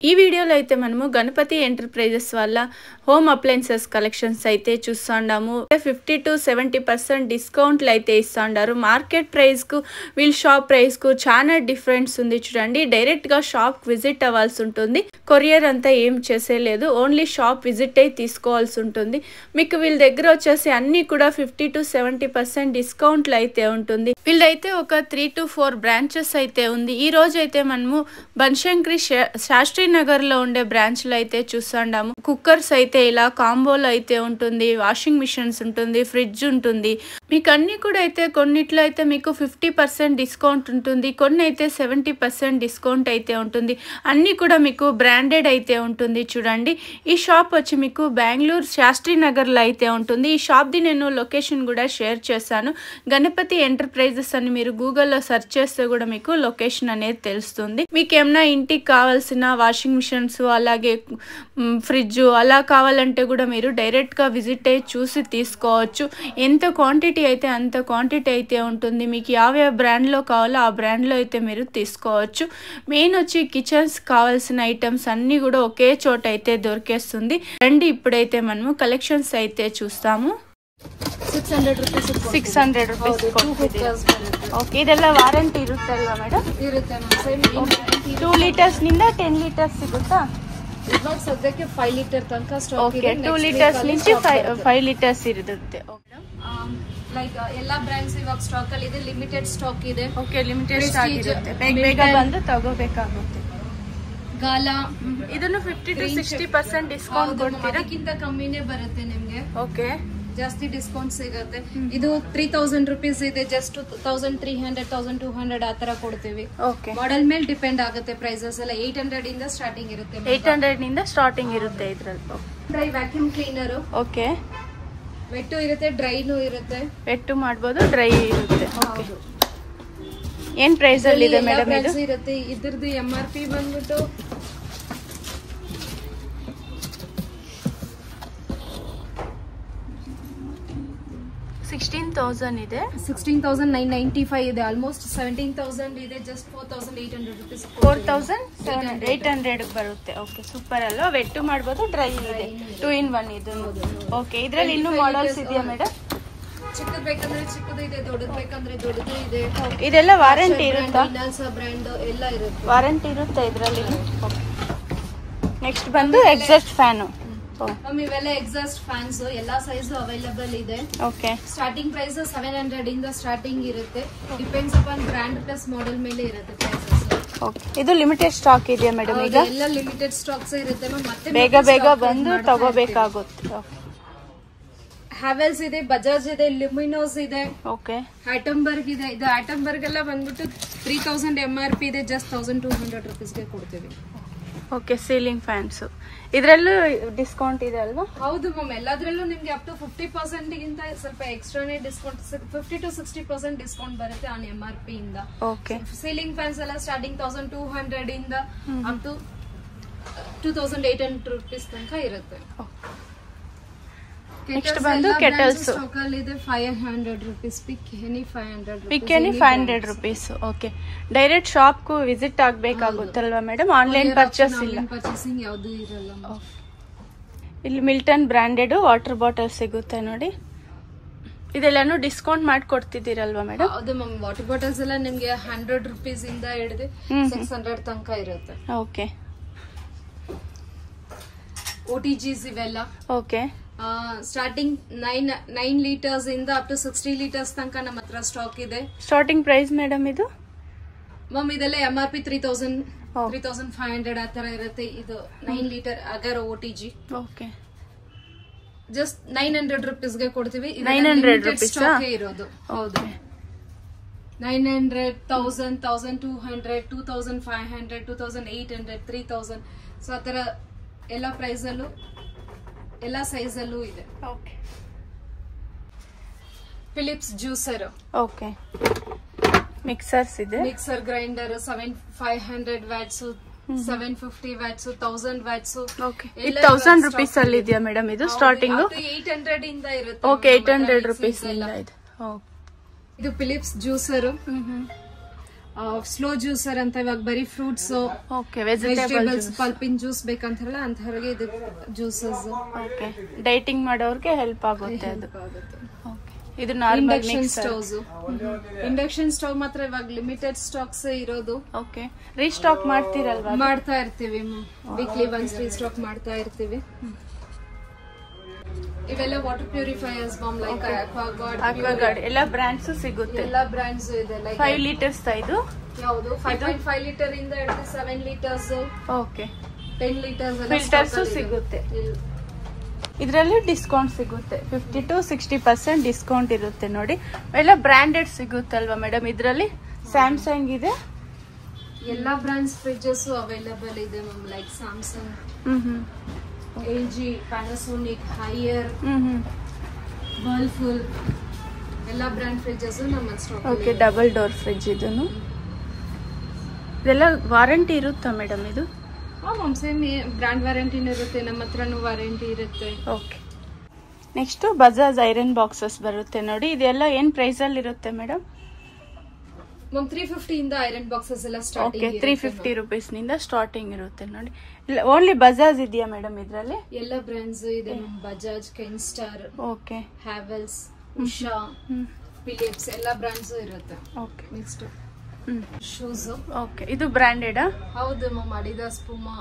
ఈ వీడియోలో అయితే మనము గణపతి ఎంటర్ప్రైజెస్ వల్ల హోమ్ అప్లయన్సెస్ కలెక్షన్స్ అయితే చూస్తున్నాము. 50 to 70% డిస్కౌంట్లు అయితే ఇస్తున్నారు. మార్కెట్ ప్రైస్ కు వీళ్ళ షాప్ ప్రైస్ కు చాలా డిఫరెన్స్ ఉంది చూడండి. డైరెక్ట్ గా షాప్ విజిట్ అవ్వాల్సి ఉంటుంది. కొరియర్ అంతా ఏం చేసేలేదు, ఓన్లీ షాప్ విజిట్ అయి తీసుకోవాల్సి ఉంటుంది. మీకు వీళ్ళ దగ్గర వచ్చేసి అన్ని కూడా 50 to 70% డిస్కౌంట్లు అయితే ఉంటుంది. వీళ్ళైతే ఒక 3 to 4 బ్రాంచెస్ అయితే ఉంది. ఈ రోజు అయితే మనము బన్శంకరి శాస్త్రి నగర్ లో ఉండే బ్రాంచ్ లో అయితే చూస్తున్నాము. కుక్కర్స్ అయితే ఇలా కాంబోలో అయితే ఉంటుంది, వాషింగ్ మిషన్స్ ఉంటుంది, ఫ్రిడ్జ్ ఉంటుంది. మీకు అన్ని కూడా అయితే కొన్నిట్లో అయితే మీకు 50% డిస్కౌంట్ ఉంటుంది, కొన్ని అయితే 70% డిస్కౌంట్ అయితే ఉంటుంది. అన్ని కూడా మీకు బ్రాండెడ్ అయితే ఉంటుంది చూడండి. ఈ షాప్ వచ్చి మీకు బెంగళూరు శాస్త్రి నగర్ లో అయితే ఉంటుంది. ఈ షాప్ ది నేను లొకేషన్ కూడా షేర్ చేశాను. గణపతి ఎంటర్ప్రైజెస్ అని మీరు గూగుల్లో సెర్చ్ చేస్తే కూడా మీకు లొకేషన్ అనేది తెలుస్తుంది. మీకు ఏమైనా ఇంటికి కావాల్సిన వాషింగ్ మిషన్స్ అలాగే ఫ్రిడ్జ్ అలా కావాలంటే కూడా మీరు డైరెక్ట్గా విజిట్ అయ్యి చూసి తీసుకోవచ్చు. ఎంత క్వాంటిటీ అయితే అంత క్వాంటిటీ అయితే ఉంటుంది. మీకు యావే బ్రాండ్లో కావాలో ఆ బ్రాండ్లో అయితే మీరు తీసుకోవచ్చు. మెయిన్ వచ్చి కిచెన్స్ కావాల్సిన ఐటమ్స్ అన్నీ కూడా ఒకే చోట అయితే దొరికేస్తుంది. రండి ఇప్పుడైతే మనము కలెక్షన్స్ అయితే చూస్తాము. 600 rupees. ಓಕೆ, ಇದೆಲ್ಲ ವಾರಂಟಿ ಇರುತ್ತಲ್ವಾ ಮೇಡಮ್? ಇರುತ್ತೆ. 2 ಲೀಟರ್ಸ್ ನಿಂದ 10 ಲೀಟರ್ಸ್ ಸಿಗುತ್ತಾ? ಇವಾಗ ಸದ್ಯಕ್ಕೆ 5 ಲೀಟರ್ ತನಕ ಸ್ಟಾಕ್ ಇದೆ. 2 ಲೀಟರ್ಸ್ ನಿಂದ 5 ಲೀಟರ್ಸ್ ಇರುತ್ತೆ. ಲೈಕ್ ಎಲ್ಲಾ ಬ್ರಾಂಡ್ಸ್ ಇವಾಗ ಸ್ಟಾಕ್ ಅಲ್ಲಿ ಇದೆ. ಲಿಮಿಟೆಡ್ ಸ್ಟಾಕ್ ಇದೆ. ಓಕೆ, ಲಿಮಿಟೆಡ್ ಸ್ಟಾಕ್ ಇರುತ್ತೆ. ಬೇಗ ಬಂದು ತಗೋಬೇಕಾಗುತ್ತೆ. ಗಾಲ ಇದನ್ನು 50 to 60% ಡಿಸ್ಕೌಂಟ್ ಕೊಡ್ತೀರಾ? ಅದಕ್ಕಿಂತ ಕಮ್ಮಿನೇ ಬರುತ್ತೆ ನಿಮ್ಗೆ. ಓಕೆ, ಜಾಸ್ತಿ ಡಿಸ್ಕೌಂಟ್ ಸಿಗುತ್ತೆ. ಇದು 3000 rupees ಇದೆ. ಜಸ್ಟ್ 1300 1200 ಆ ತರ ಕೊಡ್ತೀವಿ. ಓಕೆ, ಮಾಡೆಲ್ ಮೇಲೆ ಡಿಪೆಂಡ್ ಆಗುತ್ತೆ. ಪ್ರೈಸಸ್ ಎಲ್ಲ 800 ಇಂದ ಸ್ಟಾರ್ಟಿಂಗ್ ಇರುತ್ತೆ. 800 ನಿಂದ ಸ್ಟಾರ್ಟಿಂಗ್ ಇರುತ್ತೆ ಇದ್ರಲ್ಲಿ. Dry vacuum cleaner. ಓಕೆ, ವೆಟ್ಟು ಇರುತ್ತೆ, ಡ್ರೈನು ಇರುತ್ತೆ. ವೆಟ್ಟು ಮಾಡಬಹುದು, ಡ್ರೈ ಇರುತ್ತೆ. ಓಕೆ, ಏನ್ ಪ್ರೈಸ್ ಅಲ್ಲಿ ಇದೆ ಮೇಡಮ್ ಇದು? ಇರುತ್ತೆ. ಇದ್ರದ್ದು MRP ಬಂದ್ಬಿಟ್ಟು 16,000 ಇದೆ. 16,995 ಇದೆ. ಆಲ್ಮೋಸ್ಟ್ 17,000 ಇದೆ. Just 4,800 rupees. 4,800 ಬರುತ್ತೆ. ಓಕೆ, ಸೂಪರ್ ಅಲ್ವಾ? ವೆಟ್ಟು ಮಾಡಬಹುದು, ಡ್ರೈ ಇದೆ, 2 in 1 ಇದು. ಓಕೆ, ಇದ್ರಲ್ಲಿ ಇನ್ನೂ ಮಾಡೆಲ್ಸ್ ಇದೆಯಾ ಮೇಡಮ್? ಚಿಕ್ಕದು ಬೇಕಂದ್ರೆ ಚಿಕ್ಕದು ಇದೆ, ದೊಡ್ಡದು ಬೇಕಂದ್ರೆ ದೊಡ್ಡದು ಇದೆ. ಇದೆಲ್ಲ ವಾರಂಟಿ ಇರುತ್ತಾ? ಬ್ರ್ಯಾಂಡ್ ಎಲ್ಲ ಇರುತ್ತೆ. ವಾರಂಟಿ ಇರುತ್ತೆ ಇದರಲ್ಲಿ. ನೆಕ್ಸ್ಟ್ ಬಂದು ಎಕ್ಸಾಸ್ಟ್ ಫ್ಯಾನು. ಇವೆಲ್ಲ ಎಕ್ಸಾಸ್ಟ್ ಫ್ಯಾನ್ಸ್ ಎಲ್ಲಾ ಸೈಜ್ ಅವೈಲೇಬಲ್ ಇದೆ. ಓಕೆ, ಸ್ಟಾರ್ಟಿಂಗ್ ಪ್ರೈಸ್ 700 ಇಂದ ಸ್ಟಾರ್ಟಿಂಗ್ ಇರುತ್ತೆ. Depends upon brand plus model ಮೇಲೆ ಇರುತ್ತೆ ಪ್ರೈಸಸ್. ಓಕೆ, ಇದು ಲಿಮಿಟೆಡ್ ಸ್ಟಾಕ್ ಇದೆಯಾ ಮೇಡಮ್? ಈಗ ಎಲ್ಲ ಲಿಮಿಟೆಡ್ ಸ್ಟಾಕ್ಸ್ ಇರುತ್ತೆ. ಮತ್ತೆ ಬೇಗ ಬಂದು ತಗೋಬೇಕಾಗುತ್ತೆ. ಹ್ಯಾವೆಲ್ಸ್ ಇದೆ, ಬಜಾಜ್ ಇದೆ, ಲ್ಯುಮಿನೋಸ್ ಇದೆ. ಓಕೆ, ಆಟಂಬರ್ಗ್ ಇದೆ. ಇದು ಆಟಂಬರ್ಗ್ ಎಲ್ಲ ಬಂದ್ಬಿಟ್ಟು 3000 MRP ಇದೆ. ಜಸ್ಟ್ 1200 rupees ಗೆ ಕೊಡ್ತೀವಿ. ಓಕೆ, ಸೀಲಿಂಗ್ ಫ್ಯಾನ್ಸ್ ಇದ್ರಲ್ಲೂ ಡಿಸ್ಕೌಂಟ್ ಇದೆ ಅಲ್ವಾ? ಹೌದು ಮ್ಯಾಮ್, ಎಲ್ಲದ್ರಲ್ಲೂ ನಿಮ್ಗೆ ಅಪ್ ಟು 50% ಗಿಂತ ಸ್ವಲ್ಪ ಎಕ್ಸ್ಟ್ರಾನೇ ಡಿಸ್ಕೌಂಟ್. 50 to 60% ಡಿಸ್ಕೌಂಟ್ ಬರುತ್ತೆ ಆನ್ MRP ಇಂದ. ಓಕೆ, ಸೀಲಿಂಗ್ ಫ್ಯಾನ್ಸ್ ಎಲ್ಲ ಸ್ಟಾರ್ಟಿಂಗ್ 1200 ಇಂದ ಅಪ್ ಟು 2800 rupees ತನಕ ಇರುತ್ತೆ. ನೆಕ್ಸ್ಟ್ ಬಂದು ಕೆಟಲ್ಸ್ ಸ್ಟಾಕ್ ಅಲ್ಲಿ ಇದೆ. 500 rupees. ಪಿಕ್ ಎನಿ 500 rupees. ಪಿಕ್ any 500 rupees. Okay, direct shop ಗೂ ವಿಸಿಟ್ ಆಗ್ಬೇಕಾಗುತ್ತಲ್ವಾ ಮೇಡಮ್? ಆನ್ಲೈನ್ ಪರ್ಚೇಸ್ ಇಲ್ಲ, ಪರ್ಚೇಸಿಂಗ್ ಯಾವುದು ಇರಲ್ಲ. ಇಲ್ಲಿ ಮಿಲ್ಟನ್ ಬ್ರಾಂಡೆಡ್ ವಾಟರ್ ಬಾಟಲ್ ಸಿಗುತ್ತೆ ನೋಡಿ. ಇದೆಲ್ಲಾನು ಡಿಸ್ಕೌಂಟ್ ಮಾಡಿ ಕೊಡ್ತಿದ್ದೀರಲ್ವಾ ಮೇಡಮ್? ಹೌದು ಮ್ಯಾಮ್, ವಾಟರ್ ಬಾಟಲ್ಸ್ ಎಲ್ಲ ನಿಮ್ಗೆ 100 rupees ಇಂದ ಹಿಡಿದು 600 ತನಕ ಇರುತ್ತೆ. ಓಕೆ, OTGs ಇವೆಲ್ಲ. ಓಕೆ, ಸ್ಟಾರ್ಟಿಂಗ್ 9 ಲೀಟರ್ಸ್ ಇಂದ ಅಪ್ ಟು 60 ಲೀಟರ್ಸ್ ತನಕ ನಮ್ಮ ಹತ್ರ ಸ್ಟಾಕ್ ಇದೆ. ಸ್ಟಾರ್ಟಿಂಗ್ ಪ್ರೈಸ್ ಮೇಡಮ್ ಇದು? ಮ್ಯಾಮ್ ಇದೆಲ್ಲ MRP 3000 3500 ಆ ತರ ಇರುತ್ತೆ. ಇದು 9 ಲೀಟರ್ ಅಗರ್ OTG. ಓಕೆ, ಜಸ್ಟ್ 900 rupees ಗೆ ಕೊಡ್ತೀವಿ. 900 rupees ಸ್ಟಾಕ್ ಇರೋದು. ಹೌದು, 900, 1000, 1200, 2500, 2800, 3000. ಸೊ ಆ ತರ ಎಲ್ಲ ಪ್ರೈಸ್ ಅಲ್ಲೂ ಎಲ್ಲ ಸೈಜ್ ಅಲ್ಲೂ ಇದೆ. Okay, Philips juicer. Okay, mixers ಇದೆ. Mixer grinder 500 watts, 750 watts, 1000 watts. Okay, 1000 rupees ಅಲ್ಲಿ ಇದೆಯಾ ಮೇಡಮ್ ಇದು ಸ್ಟಾರ್ಟಿಂಗ್? 800 ಇಂದ ಇರುತ್ತೆ. ಓಕೆ, 800 rupees ಇಂದ ಇದೆ. ಇದು ಫಿಲಿಪ್ಸ್ ಜ್ಯೂಸರ್. ಸ್ಲೋ ಜ್ಯೂಸರ್ ಅಂತ ಇವಾಗ ಬರೀ ಫ್ರೂಟ್ಸ್ ಓಕೆ ವೆಜಿಟೇಬಲ್ಸ್ ಪಲ್ಪಿನ್ ಜ್ಯೂಸ್ ಬೇಕಂತಾರಲ್ಲ ಅಂತವ್ರಿಗೆ ಇದು ಜ್ಯೂಸಸ್ ಓಕೆ ಡೈಟಿಂಗ್ ಮಾಡೋರ್ಗೆ ಹೆಲ್ಪ್ ಆಗುತ್ತೆ ಅದು ಇದು ಇಂಡಕ್ಷನ್ ಸ್ಟವ್ ಮಾತ್ರ ಇವಾಗ ಲಿಮಿಟೆಡ್ ಸ್ಟಾಕ್ಸ್ ಇರೋದು ಓಕೆ ರೀಸ್ಟಾಕ್ ಮಾಡ್ತೀರಲ್ವಾ ಮಾಡ್ತಾ ಇರ್ತೀವಿ ವೀಕ್ಲಿ ಒನ್ಸ್ ರೀಸ್ಟಾಕ್ ಮಾಡ್ತಾ ಇರ್ತೀವಿ ಇವೆಲ್ಲ water purifiers bomb like Aquaguard ಎಲ್ಲ ಬ್ರಾಂಡ್ಸ್ ಸಿಗುತ್ತೆ ಎಲ್ಲ ಬ್ರಾಂಡ್ಸ್ ಇದೆ ಲೈಕ್ 5 ಲೀಟರ್ಸ್ ಇದು ಯಾವುದು 5.5 ಲೀಟರ್ ಇಂದ 7 ಲೀಟರ್ಸ್ ಓಕೆ 10 ಲೀಟರ್ಸ್ ಫಿಲ್ಟರ್ಸ್ ಸಿಗುತ್ತೆ ಇದರಲ್ಲಿ ಡಿಸ್ಕೌಂಟ್ ಸಿಗುತ್ತೆ 50 to 60% ಡಿಸ್ಕೌಂಟ್ ಇರುತ್ತೆ ನೋಡಿ ಎಲ್ಲ ಬ್ರಾಂಡೆಡ್ ಸಿಗುತ್ತಲ್ವಾ ಮೇಡಮ್ ಇದರಲ್ಲಿ ಸ್ಯಾಮ್ಸಂಗ್ ಇದೆ ಎಲ್ಲ ಬ್ರಾಂಡ್ಸ್ ಫ್ರಿಡ್ಜಸ್ ಅವೈಲೇಬಲ್ ಇದೆ ma'am like Samsung LG Panasonic Haier Whirlpool ಎಲ್ಲ ಬ್ರಾಂಡ್ ಫ್ರಿಡ್ಜಸ್ ನಮ್ಮ stock okay double door fridge ಇದನ್ನು ಇದೆಲ್ಲ ವಾರಂಟಿ ಇರುತ್ತಾ ಮೇಡಮ್ ಇದು ಸೇಮ್ ಬ್ರಾಂಡ್ ವಾರಂಟಿನೂ ಇರುತ್ತೆ ನಮ್ಮ ಹತ್ರನೂ ವಾರಂಟಿ ಇರುತ್ತೆ okay next Bajaj iron boxes ಬರುತ್ತೆ ನೋಡಿ ಇದೆಲ್ಲ ಏನ್ ಪ್ರೈಸ್ ಅಲ್ಲಿ ಇರುತ್ತೆ ಮೇಡಮ್ ಮ್ಯಾಮ್ 350 ಇಂದ ಐರನ್ ಬಾಕ್ಸಸ್ ಎಲ್ಲ ಸ್ಟಾರ್ಟಿಂಗ್ ಓಕೆ 350 ರೂಪೀಸ್ ನಿಂದ ಸ್ಟಾರ್ಟಿಂಗ್ ಇರುತ್ತೆ ನೋಡಿ ಓನ್ಲಿ ಬಜಾಜ್ ಇದೆಯಾ ಮೇಡಮ್ ಇದರಲ್ಲಿ ಎಲ್ಲ ಬ್ರಾಂಡ್ಸ್ ಇದೆ ma'am Bajaj Kenstar okay Havells Usha Philips ಎಲ್ಲ ಬ್ರಾಂಡ್ಸ್ ಇರುತ್ತೆ ಓಕೆ ನೆಕ್ಸ್ಟ್ ಶೂಸ್ ಓಕೆ ಇದು ಬ್ರಾಂಡೆಡ್ ಹೌದು ಮ್ಯಾಮ್ ಅಡಿಡಾಸ್ ಪೂಮಾ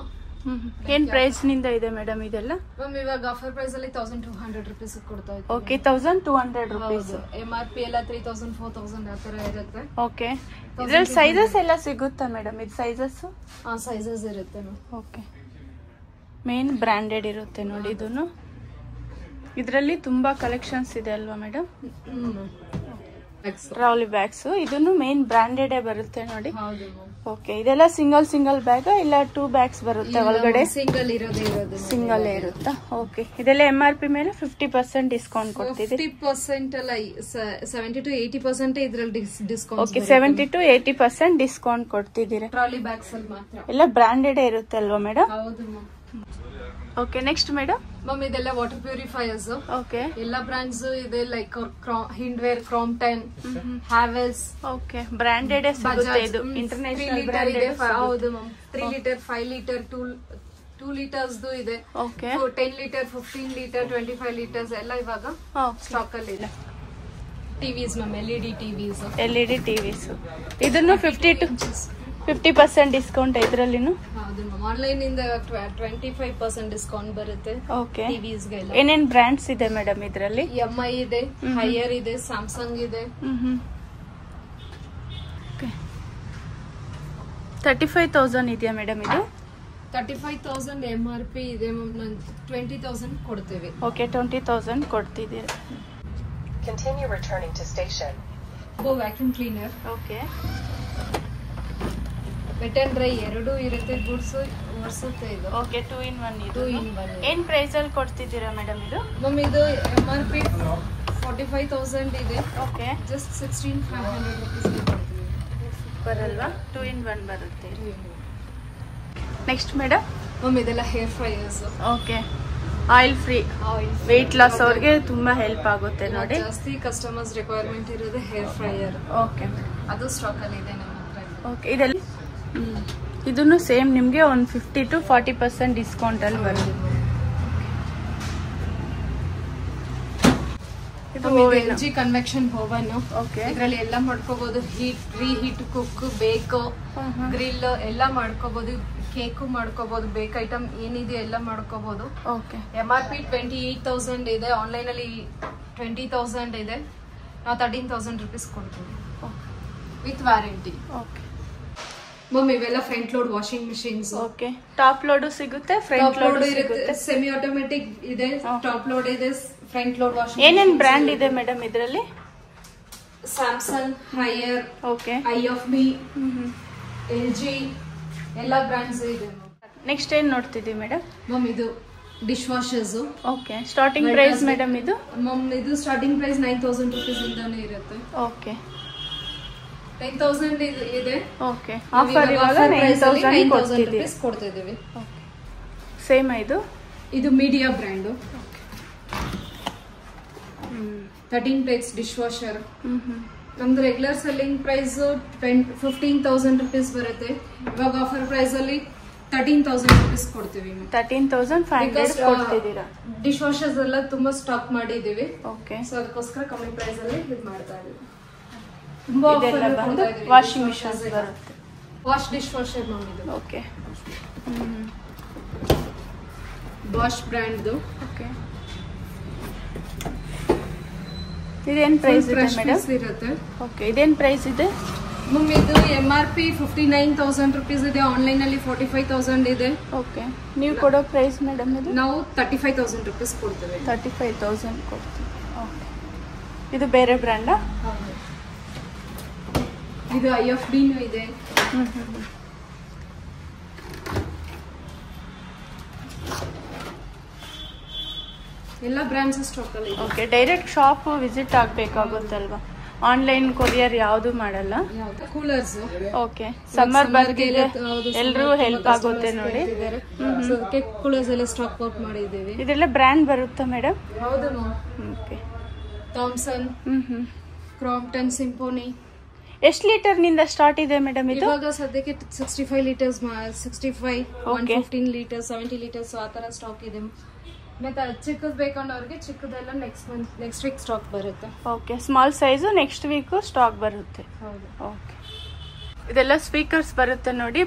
ಏನ್ ಪ್ರೈಸ್ ನಿಂದ ಇದೆ ಮೇಡಮ್ ಇದೆಲ್ಲ ಮ್ಯಾಮ್ ಇವಾಗ ಆಫರ್ ಪ್ರೈಸ್ ಅಲ್ಲಿ 1200 ರೂಪೀಸ್ ಕೊಡ್ತಾ ಇದ್ದೀವಿ ಓಕೆ 1200 ರೂಪೀಸ್ MRP ಎಲ್ಲ 3000 4000 ಆ ತರ ಇರುತ್ತೆ ಓಕೆ ಇದರಲ್ಲಿ ಸೈಜಸ್ ಎಲ್ಲ ಸಿಗುತ್ತಾ ಮೇಡಮ್ ಇದು ಸೈಜಸ್ ಸೈಜಸ್ ಇರುತ್ತೆ ಓಕೆ ಮೇನ್ ಬ್ರಾಂಡೆಡ್ ಇರುತ್ತೆ ನೋಡಿ ಇದನ್ನು ಇದರಲ್ಲಿ ತುಂಬಾ ಕಲೆಕ್ಷನ್ಸ್ ಇದೆ ಅಲ್ವಾ ಮೇಡಮ್ ಟ್ರಾಲಿ ಬ್ಯಾಗ್ಸ್ ಇದನ್ನು ಮೇನ್ ಬ್ರಾಂಡೆಡ್ ಬರುತ್ತೆ ನೋಡಿ ಓಕೆ ಇದೆಲ್ಲ ಸಿಂಗಲ್ ಬ್ಯಾಗ್ ಇಲ್ಲ 2 ಬ್ಯಾಗ್ಸ್ ಬರುತ್ತೆ ಒಳಗಡೆ ಸಿಂಗಲ್ ಇರುತ್ತಾ ಓಕೆ ಇದೆಲ್ಲ MRP ಮೇಲೆ 50% ಡಿಸ್ಕೌಂಟ್ ಕೊಡ್ತಿದ್ದೀರಿ 50% ಅಲ್ಲ 70 to 80% ಇದರಲ್ಲಿ ಡಿಸ್ಕೌಂಟ್ ಓಕೆ 70 to 80% ಡಿಸ್ಕೌಂಟ್ ಕೊಡ್ತಿದ್ದೀರಿ ಟ್ರಾಲಿ ಬ್ಯಾಗ್ಸ್ ಅಲ್ಲಿ ಮಾತ್ರ ಎಲ್ಲ ಬ್ರಾಂಡೆಡ್ ಇರುತ್ತೆ ಅಲ್ವಾ ಮೇಡಮ್ ಹೌದು ma'am okay next madam ma'am ಇದೆಲ್ಲ ವಾಟರ್ ಪ್ಯೂರಿಫೈಯರ್ಸ್ ಓಕೆ ಎಲ್ಲ ಬ್ರಾಂಡ್ಸ್ ಇದೆ like Hindware Crompton Havells okay branded ಸಿಗುತ್ತೆ ಇದು ಇಂಟರ್ನ್ಯಾಷನಲ್ ಬ್ರಾಂಡೆಡ್ ಹೌದು ಮ್ಯಾಮ್ 3 ಲೀಟರ್ 5 ಲೀಟರ್ 2 ಲೀಟರ್ಸ್ ಇದೆ ಓಕೆ 10 ಲೀಟರ್ 15 ಲೀಟರ್ 25 ಲೀಟರ್ಸ್ ಎಲ್ಲ ಇವಾಗ ಸ್ಟಾಕ್ ಅಲ್ಲಿ ಇದೆ ಟಿವಿಸ್ ಮ್ಯಾಮ್ LED ಟಿವಿಸ್ ಇದನ್ನು 50 to 50% ಡಿಸ್ಕೌಂಟ್ ಇದರಲ್ಲಿನು ಹೌದು ಮ್ಯಾಮ್ ಆನ್ಲೈನ್ ಇಂದ 25% ಡಿಸ್ಕೌಂಟ್ ಬರುತ್ತೆ ಓಕೆ ಟಿವಿಸ್ ಗೆ ಏನೇನ್ ಬ್ರಾಂಡ್ಸ್ ಇದೆ ಮೇಡಮ್ ಇದರಲ್ಲಿ MI ಇದೆ ಹೈಯರ್ ಇದೆ ಸ್ಯಾಮ್ಸಂಗ್ ಇದೆ 35,000 ಇದೆಯಾ ಮೇಡಮ್ ಇದು 35,000 MRP ಇದೆ ಮ್ಯಾಮ್ 20,000 ಕೊಡ್ತೇವೆ okay 20,000 ಕೊಡ್ತಿದ್ದೀರಾ Continue returning to station. Vacuum cleaner okay vet and dry ಎರಡು ಇರುತ್ತೆ ಗುಡ್ಸ್ ಒರೆಸುತ್ತೆ ಇದು ಓಕೆ 2 in 1 ಇದು 2 in 1 ಏನ್ ಪ್ರೈಸ್ ಅಲ್ಲಿ ಕೊಡ್ತಿದ್ದೀರಾ ಮೇಡಮ್ ಇದು ಮ್ಯಾಮ್ ಇದು MRP 45,000 ಇದೆ ಓಕೆ ಜಸ್ಟ್ 16,500 ರೂಪೀಸ್ ಕೊಡ್ತೀವಿ ಬರಲ್ವಾ 2 in 1 ಬರುತ್ತೆ ನೆಕ್ಸ್ಟ್ ಮೇಡಮ್ ಮ್ಯಾಮ್ ಇದೆಲ್ಲ air fryers okay oil free weight loss ಅವ್ರಿಗೆ ತುಂಬಾ ಹೆಲ್ಪ್ ಆಗುತ್ತೆ ನೋಡಿ ಜಾಸ್ತಿ ಕಸ್ಟಮರ್ಸ್ ರಿಕ್ವೈರ್ಮೆಂಟ್ ಇರೋದು ಹೇರ್ ಫ್ರೈಯರ್ ಓಕೆ ಅದು ಸ್ಟಾಕ್ ಅಲ್ಲಿ ಇದೆ ನಮ್ಮ ಹತ್ರ ಓಕೆ ಇದೆಲ್ಲ ಇದನ್ನು ಸೇಮ್ ನಿಮಗೆ ಒಂದು 50 to 40% ಡಿಸ್ಕೌಂಟ್ ಅಲ್ಲಿ ಬರುತ್ತೆ ಇದು LG ಕನ್ವೆಕ್ಷನ್ ಓವನ್ ಓಕೆ ಇದರಲ್ಲಿ ಎಲ್ಲ ಮಾಡ್ಕೋಬಹುದು ಹೀಟ್ ಕುಕ್ ಬೇಕ್ ಗ್ರಿಲ್ ಎಲ್ಲ ಮಾಡ್ಕೋಬಹುದು ಕೇಕು ಮಾಡ್ಕೋಬಹುದು ಬೇಕ್ ಐಟಮ್ ಏನಿದೆ ಎಲ್ಲ ಮಾಡ್ಕೋಬಹುದು ಓಕೆ MRP 28,000 ಇದೆ ಆನ್ಲೈನ್ ಅಲ್ಲಿ 20,000 ಇದೆ ನಾವು 13,000 ರೂಪೀಸ್ ಕೊಡ್ತೀವಿ ವಿತ್ ವಾರಂಟಿ ಓಕೆ ಮ್ಯಾಮ್ ಇವೆಲ್ಲ front load washing machines okay top load ಸಿಗುತ್ತೆ ಫ್ರಂಟ್ ಲೋಡ್ ಇರುತ್ತೆ ಸೆಮಿ ಆಟೋಮೆಟಿಕ್ ಇದೆ ಟಾಪ್ ಲೋಡ್ ಇದೆ ಫ್ರಂಟ್ ಲೋಡ್ ವಾಷಿಂಗ್ ಏನೇನ್ ಬ್ರಾಂಡ್ ಇದೆ ಮೇಡಮ್ ಇದರಲ್ಲಿ Samsung Haier okay I F B LG ಎಲ್ಲ ಬ್ರಾಂಡ್ಸ್ ಇದೆ ನೆಕ್ಸ್ಟ್ ಏನ್ ನೋಡ್ತಿದ್ದೀವಿ ಮೇಡಮ್ ಮ್ಯಾಮ್ ಇದು dish washers okay starting price madam ಇದು ಮ್ಯಾಮ್ ಇದು ಸ್ಟಾರ್ಟಿಂಗ್ ಪ್ರೈಸ್ 9,000 ರೂಪೀಸ್ ಇಂದಾನೆ ಇರುತ್ತೆ ಓಕೆ 10,000 ಇದೆ ಓಕೆ ಆಫರ್ ಇವಾಗ 9,000 ರೂಪೀಸ್ ಕೊಡ್ತಾ ಇದೀವಿ ಸೇಮ್ ಇದು media brand 13 plates dish washer ನಮ್ದು ರೆಗ್ಯುಲರ್ ಸೆಲ್ಲಿಂಗ್ ಪ್ರೈಸ್ 15,000 rupees ಬರುತ್ತೆ. ಇವಾಗ ಆಫರ್ ಪ್ರೈಸ್ ಅಲ್ಲಿ 13,000 rupees ಕೊಡ್ತೀವಿ. 13,500 ಕೊಡ್ತಿದ್ದೀರಾ. ಡಿಶ್ ವಾಷರ್ಸ್ ಎಲ್ಲ ತುಂಬಾ ಸ್ಟಾಕ್ ಮಾಡಿದೀವಿ. ಓಕೆ. ಸೊ ಅದಕ್ಕೋಸ್ಕರ ಕಮ್ಮಿ ಪ್ರೈಸ್ ಅಲ್ಲಿ ಇದು ಮಾಡ್ತಾ ಇದೀವಿ. ತುಂಬಾ ವಾಷಿಂಗ್ ಮಿಷನ್ಸ್ ಬರುತ್ತೆ. ವಾಶ್ ಡಿಶ್ ವಾಷರ್ ನೋಡಿದ್ದು. ಓಕೆ. Bosch brand. ಓಕೆ. ಇದೇನ್ ಪ್ರೈಸ್ ಇದೆ ಮೇಡಮ್? ಇರುತ್ತೆ. ಓಕೆ. ಇದೇನ್ ಪ್ರೈಸ್ ಇದೆ? ಮ್ಯಾಮ್ ಇದು MRP 59,000 rupees ಇದೆ. ಆನ್ಲೈನ್ ಅಲ್ಲಿ 45,000 ಇದೆ. ಓಕೆ. ನೀವು ಕೊಡೋ ಪ್ರೈಸ್ ಮೇಡಮ್ ಇದು? ನಾವು 35,000 rupees ಕೊಡ್ತೇವೆ. 35,000 ಕೊಡ್ತೀವಿ. ಓಕೆ. ಇದು ಬೇರೆ ಬ್ರ್ಯಾಂಡಾ? ಹೌದು. ಇದು IFB ನೂ ಇದೆ. ಎಲ್ಲ ಬ್ರ್ಯಾಂಡ್ಸ್ ಸ್ಟಾಕ್ ಅಲ್ಲಿ. ಓಕೆ. ಡೈರೆಕ್ಟ್ ಶಾಪ್ ವಿಸಿಟ್ ಆಗಬೇಕಾಗುತ್ತಲ್ವಾ? ಆನ್ಲೈನ್ ಕೊರಿಯರ್ ಯಾವುದು ಮಾಡಲ್ಲ. ಕೂಲರ್ಸ್. ಓಕೆ. ಸಮ್ಮರ್ ಬರ್ತಿದೆ, ಎಲ್ಲರೂ ಹೆಲ್ಪ್ ಆಗುತ್ತೆ ನೋಡಿ. ಅದಕ್ಕೆ ಕೂಲರ್ಸ್ ಎಲ್ಲ ಸ್ಟಾಕ್ ಔಟ್ ಮಾಡಿದ್ದೀವಿ. ಇದೆಲ್ಲ ಬ್ರ್ಯಾಂಡ್ ಬರುತ್ತಾ ಮೇಡಮ್? ಹೌದು. ಓಕೆ. Thomson, Crompton, symphony. ಎಷ್ಟು ಲೀಟರ್ ನಿಂದ ಸ್ಟಾರ್ಟ್ ಇದೆ ಮೇಡಮ್ ಇದು? ಇವಾಗ ಸದ್ಯಕ್ಕೆ 65 ಲೀಟರ್ಸ್, 65, 115 ಲೀಟರ್ಸ್, 70 ಲೀಟರ್ಸ್ ಆ ತರ ಸ್ಟಾಕ್ ಇದೆ. ಮತ್ತೆ ಚಿಕ್ಕದ್ ಬೇಕಂದವ್ರಿಗೆ ಚಿಕ್ಕದೆಲ್ಲ ನೆಕ್ಸ್ಟ್ ವೀಕ್ ಸ್ಟಾಕ್ ಬರುತ್ತೆ. Okay. Small size next week stock ಬರುತ್ತೆ. ಹೌದು. ಓಕೆ. ಇದೆಲ್ಲ ಸ್ಪೀಕರ್ಸ್ ಬರುತ್ತೆ ನೋಡಿ.